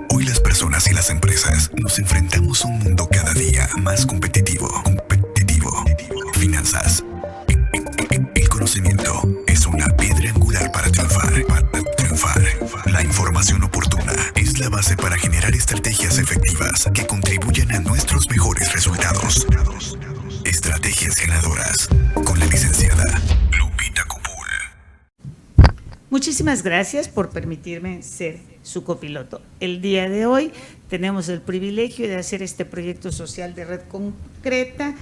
Hoy las personas y las empresas nos enfrentamos a un mundo cada día más competitivo. Finanzas. El conocimiento es una piedra angular para triunfar. La información oportuna es la base para generar estrategias efectivas que contribuyan a nuestros mejores resultados. Estrategias ganadoras con la licenciada Lupita Copul. Muchísimas gracias por permitirme ser su copiloto. El día de hoy tenemos el privilegio de hacer este proyecto social de Red Concreta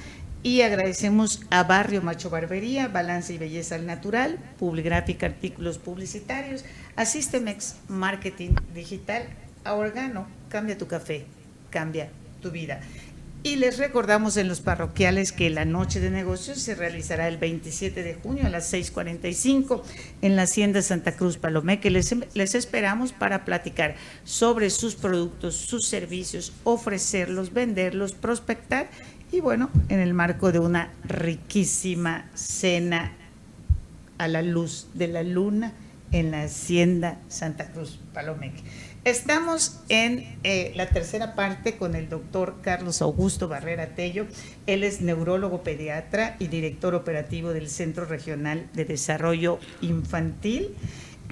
y agradecemos a Barrio Macho Barbería, Balance y Belleza al Natural, Publigráfica Artículos Publicitarios, a Systemex Marketing Digital, a Organo, cambia tu café, cambia tu vida. Y les recordamos en los parroquiales que la noche de negocios se realizará el 27 de junio a las 6:45 en la Hacienda Santa Cruz Palomeque. Les esperamos para platicar sobre sus productos, sus servicios, ofrecerlos, venderlos, prospectar y bueno, en el marco de una riquísima cena a la luz de la luna en la Hacienda Santa Cruz Palomeque. Estamos en la tercera parte con el doctor Carlos Augusto Barrera Tello. Él es neurólogo pediatra y director operativo del Centro Regional de Desarrollo Infantil.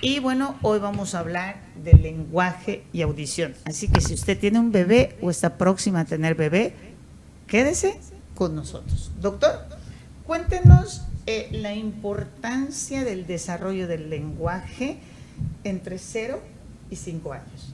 Y bueno, hoy vamos a hablar de lenguaje y audición. Así que si usted tiene un bebé o está próxima a tener bebé, quédese con nosotros. Doctor, cuéntenos la importancia del desarrollo del lenguaje entre 0 y 5 años.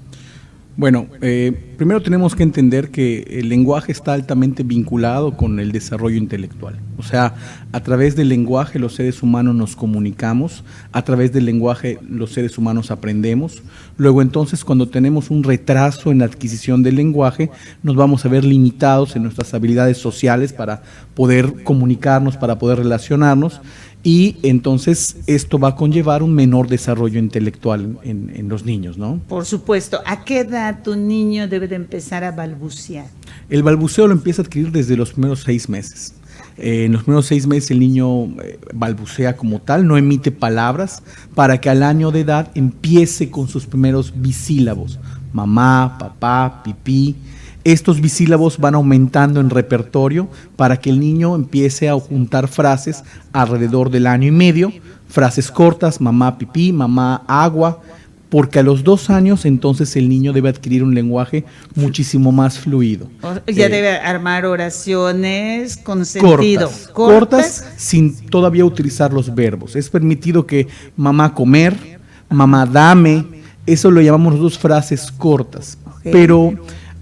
Bueno, primero tenemos que entender que el lenguaje está altamente vinculado con el desarrollo intelectual. O sea, a través del lenguaje los seres humanos nos comunicamos, a través del lenguaje los seres humanos aprendemos. Luego entonces cuando tenemos un retraso en la adquisición del lenguaje, nos vamos a ver limitados en nuestras habilidades sociales para poder comunicarnos, para poder relacionarnos. Y entonces esto va a conllevar un menor desarrollo intelectual en los niños, ¿no? Por supuesto. ¿A qué edad tu niño debe de empezar a balbucear? El balbuceo lo empieza a adquirir desde los primeros 6 meses. En los primeros 6 meses el niño balbucea como tal, no emite palabras, para que al año de edad empiece con sus primeros bisílabos. Mamá, papá, pipí. Estos bisílabos van aumentando en repertorio para que el niño empiece a juntar frases alrededor del año y medio, frases cortas, mamá pipí, mamá agua, porque a los 2 años entonces el niño debe adquirir un lenguaje muchísimo más fluido. Ya debe armar oraciones con sentido. Cortas sin todavía utilizar los verbos. Es permitido que mamá comer, mamá dame, eso lo llamamos nosotros frases cortas, pero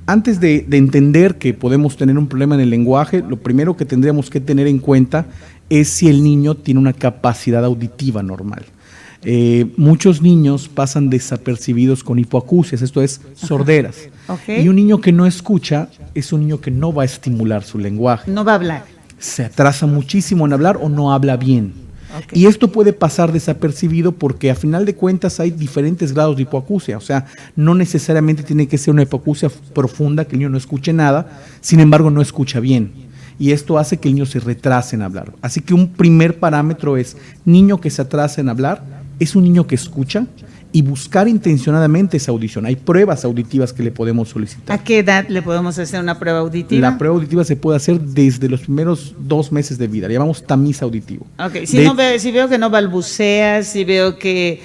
antes de entender que podemos tener un problema en el lenguaje, lo primero que tendríamos que tener en cuenta es si el niño tiene una capacidad auditiva normal. Muchos niños pasan desapercibidos con hipoacusias, esto es sorderas. Okay. Y un niño que no escucha es un niño que no va a estimular su lenguaje. No va a hablar. Se atrasa muchísimo en hablar o no habla bien. Okay. Y esto puede pasar desapercibido porque a final de cuentas hay diferentes grados de hipoacusia, o sea, no necesariamente tiene que ser una hipoacusia profunda que el niño no escuche nada, sin embargo no escucha bien. Y esto hace que el niño se retrase en hablar. Así que un primer parámetro es, niño que se atrasa en hablar, es un niño que escucha y buscar intencionadamente esa audición. Hay pruebas auditivas que le podemos solicitar. ¿A qué edad le podemos hacer una prueba auditiva? La prueba auditiva se puede hacer desde los primeros 2 meses de vida, le llamamos tamiz auditivo. Okay. Si veo que no balbucea, si veo que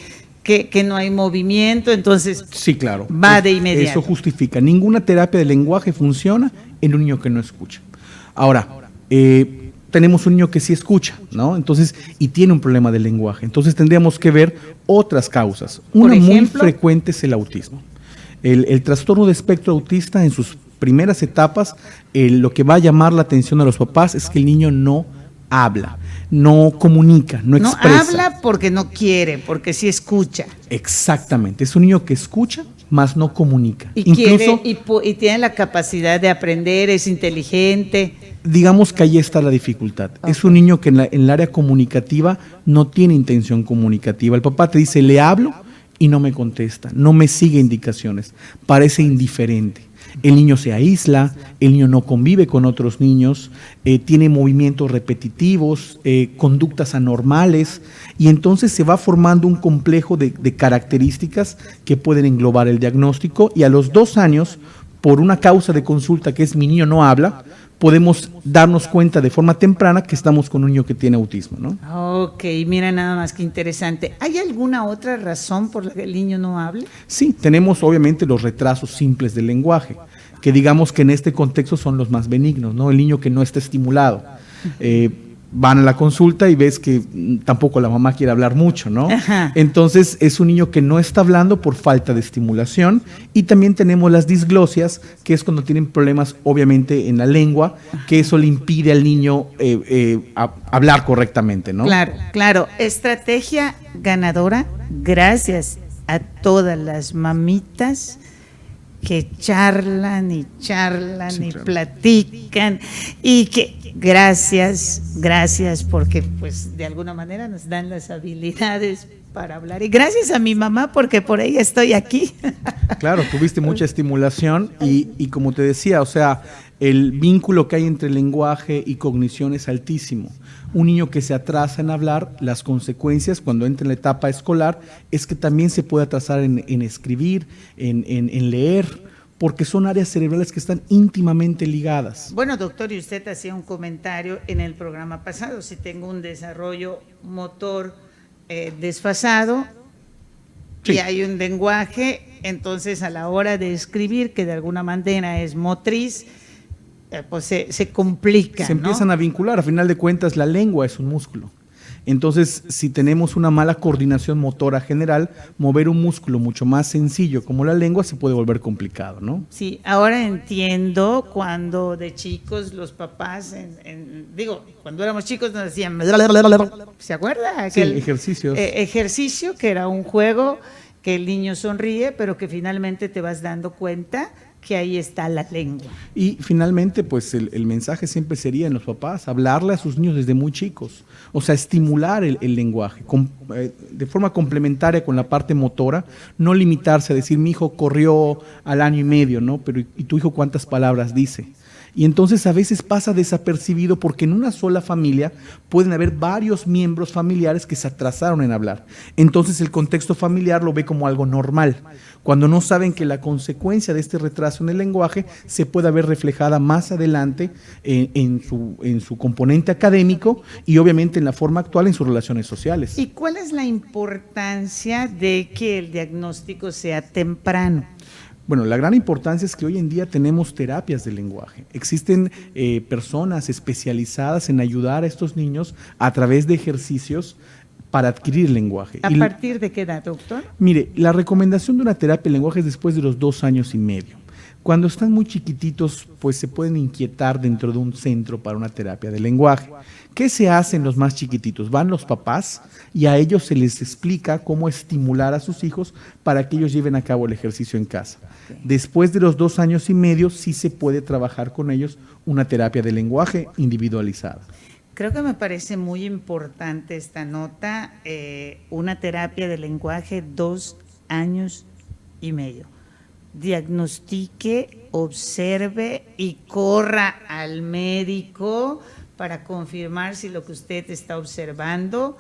no hay movimiento, entonces sí, claro, va de inmediato. Eso justifica. Ninguna terapia de lenguaje funciona en un niño que no escucha. Ahora, tenemos un niño que sí escucha, ¿no? Entonces, y tiene un problema de lenguaje. Entonces tendríamos que ver otras causas. Una muy frecuente es el autismo. El trastorno de espectro autista en sus primeras etapas, lo que va a llamar la atención a los papás es que el niño no habla, no comunica, no expresa. No habla porque no quiere, porque sí escucha. Exactamente, es un niño que escucha, más no comunica. Y tiene la capacidad de aprender, es inteligente. Digamos que ahí está la dificultad. Okay. Es un niño que en el área comunicativa no tiene intención comunicativa. El papá te dice, le hablo y no me contesta, no me sigue indicaciones, parece indiferente. el niño se aísla, el niño no convive con otros niños, tiene movimientos repetitivos, conductas anormales, y entonces se va formando un complejo de características que pueden englobar el diagnóstico, y a los 2 años, por una causa de consulta que es mi niño no habla, podemos darnos cuenta de forma temprana que estamos con un niño que tiene autismo, ¿no? Ok, mira nada más que interesante. ¿Hay alguna otra razón por la que el niño no hable? Sí, tenemos obviamente los retrasos simples del lenguaje, que digamos que en este contexto son los más benignos, ¿no? El niño que no está estimulado. Van a la consulta y ves que tampoco la mamá quiere hablar mucho, ¿no? Ajá. Entonces es un niño que no está hablando por falta de estimulación, y también tenemos las disglosias, que es cuando tienen problemas obviamente en la lengua, que eso le impide al niño hablar correctamente, ¿no? Claro, claro. Estrategia ganadora, gracias a todas las mamitas que charlan y charlan Sí, y claro. platican, y que gracias porque pues de alguna manera nos dan las habilidades para hablar, y gracias a mi mamá porque por ella estoy aquí. Claro, tuviste mucha estimulación y como te decía, o sea, el vínculo que hay entre lenguaje y cognición es altísimo. Un niño que se atrasa en hablar, las consecuencias cuando entra en la etapa escolar es que también se puede atrasar en escribir, en leer, porque son áreas cerebrales que están íntimamente ligadas. Bueno, doctor, y usted hacía un comentario en el programa pasado: si tengo un desarrollo motor desfasado, Sí. y hay un lenguaje, entonces a la hora de escribir, que de alguna manera es motriz, pues se complica, Se ¿no? empiezan a vincular, a final de cuentas la lengua es un músculo. Entonces, si tenemos una mala coordinación motora general, mover un músculo mucho más sencillo como la lengua se puede volver complicado, ¿no? Sí, ahora entiendo cuando de chicos los papás, cuando éramos chicos nos decían, ¿se acuerda? Sí, Aquel, ejercicios. Ejercicio, que era un juego que el niño sonríe, pero que finalmente te vas dando cuenta que ahí está la lengua. Y finalmente, pues el mensaje siempre sería en los papás, hablarle a sus niños desde muy chicos, o sea, estimular el lenguaje de forma complementaria con la parte motora, no limitarse a decir, mi hijo corrió al año y medio, ¿no? Pero ¿y tu hijo cuántas palabras dice? Y entonces a veces pasa desapercibido porque en una sola familia pueden haber varios miembros familiares que se atrasaron en hablar. Entonces el contexto familiar lo ve como algo normal, cuando no saben que la consecuencia de este retraso en el lenguaje se puede ver reflejada más adelante en su componente académico y obviamente en la forma actual en sus relaciones sociales. ¿Y cuál es la importancia de que el diagnóstico sea temprano? Bueno, la gran importancia es que hoy en día tenemos terapias del lenguaje. Existen personas especializadas en ayudar a estos niños a través de ejercicios para adquirir lenguaje. ¿A partir de qué edad, doctor? Mire, la recomendación de una terapia de lenguaje es después de los 2 años y medio. Cuando están muy chiquititos, pues se pueden inquietar dentro de un centro para una terapia de lenguaje. ¿Qué se hace en los más chiquititos? Van los papás y a ellos se les explica cómo estimular a sus hijos para que ellos lleven a cabo el ejercicio en casa. Después de los 2 años y medio, sí se puede trabajar con ellos una terapia de lenguaje individualizada. Creo que me parece muy importante esta nota, una terapia de lenguaje 2 años y medio. Diagnostique, observe y corra al médico para confirmar si lo que usted está observando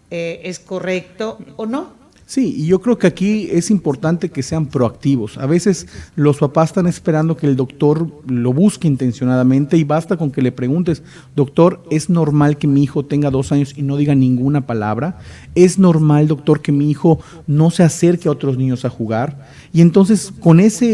es correcto o no. Sí, y yo creo que aquí es importante que sean proactivos. A veces los papás están esperando que el doctor lo busque intencionadamente y basta con que le preguntes, doctor, ¿es normal que mi hijo tenga 2 años y no diga ninguna palabra? ¿Es normal, doctor, que mi hijo no se acerque a otros niños a jugar? Y entonces con esa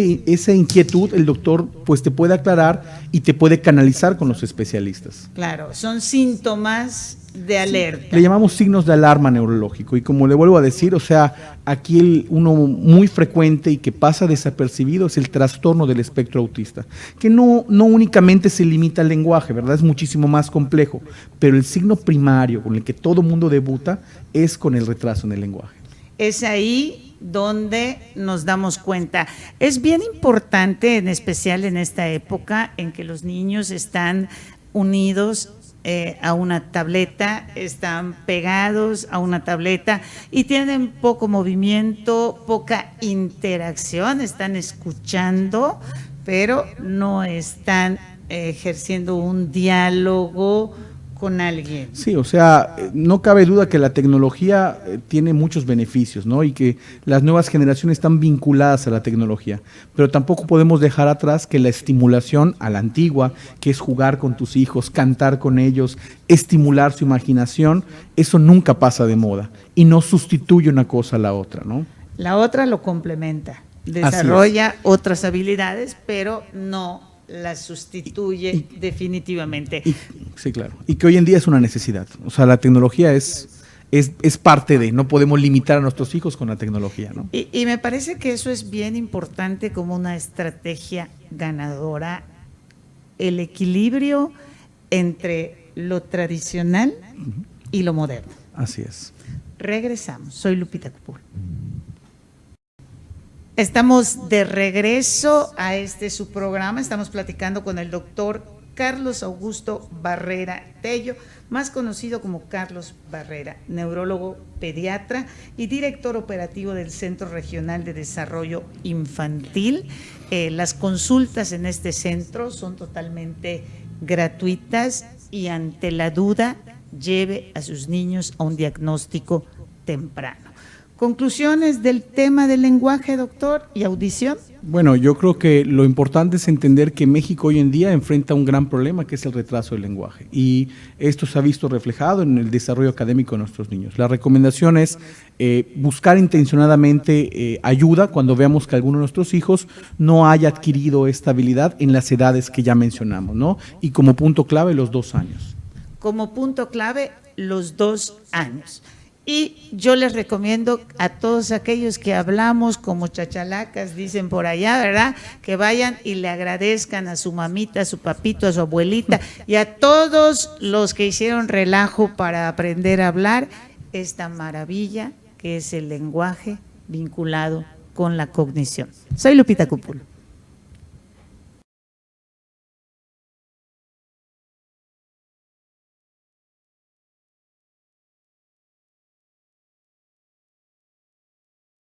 inquietud el doctor pues te puede aclarar y te puede canalizar con los especialistas. Claro, son síntomas de alerta. Le llamamos signos de alarma neurológico y como le vuelvo a decir, o sea, aquí uno muy frecuente y que pasa desapercibido es el trastorno del espectro autista, que no únicamente se limita al lenguaje, ¿verdad? Es muchísimo más complejo, pero el signo primario con el que todo mundo debuta es con el retraso en el lenguaje. Es ahí donde nos damos cuenta. Es bien importante, en especial en esta época en que los niños están unidos a una tableta, están pegados a una tableta y tienen poco movimiento, poca interacción, están escuchando, pero no están ejerciendo un diálogo con alguien. Sí, o sea, no cabe duda que la tecnología tiene muchos beneficios, ¿no? Y que las nuevas generaciones están vinculadas a la tecnología, pero tampoco podemos dejar atrás que la estimulación a la antigua, que es jugar con tus hijos, cantar con ellos, estimular su imaginación, eso nunca pasa de moda y no sustituye una cosa a la otra, ¿no? La otra lo complementa, desarrolla otras habilidades, pero no las sustituye definitivamente. Sí, claro. Y que hoy en día es una necesidad. O sea, la tecnología es parte de, no podemos limitar a nuestros hijos con la tecnología, ¿no? Y me parece que eso es bien importante como una estrategia ganadora, el equilibrio entre lo tradicional y lo moderno. Así es. Regresamos. Soy Lupita Cupul. Estamos de regreso a su programa. Estamos platicando con el doctor Carlos Augusto Barrera Tello, más conocido como Carlos Barrera, neurólogo pediatra y director operativo del Centro Regional de Desarrollo Infantil. Las consultas en este centro son totalmente gratuitas y ante la duda lleve a sus niños a un diagnóstico temprano. ¿Conclusiones del tema del lenguaje, doctor, y audición? Bueno, yo creo que lo importante es entender que México hoy en día enfrenta un gran problema, que es el retraso del lenguaje. Y esto se ha visto reflejado en el desarrollo académico de nuestros niños. La recomendación es buscar intencionadamente ayuda cuando veamos que alguno de nuestros hijos no haya adquirido esta habilidad en las edades que ya mencionamos, ¿no? Y como punto clave, los 2 años. Como punto clave, los 2 años. Y yo les recomiendo a todos aquellos que hablamos como chachalacas, dicen por allá, ¿verdad? Que vayan y le agradezcan a su mamita, a su papito, a su abuelita y a todos los que hicieron relajo para aprender a hablar esta maravilla que es el lenguaje vinculado con la cognición. Soy Lupita Cupul.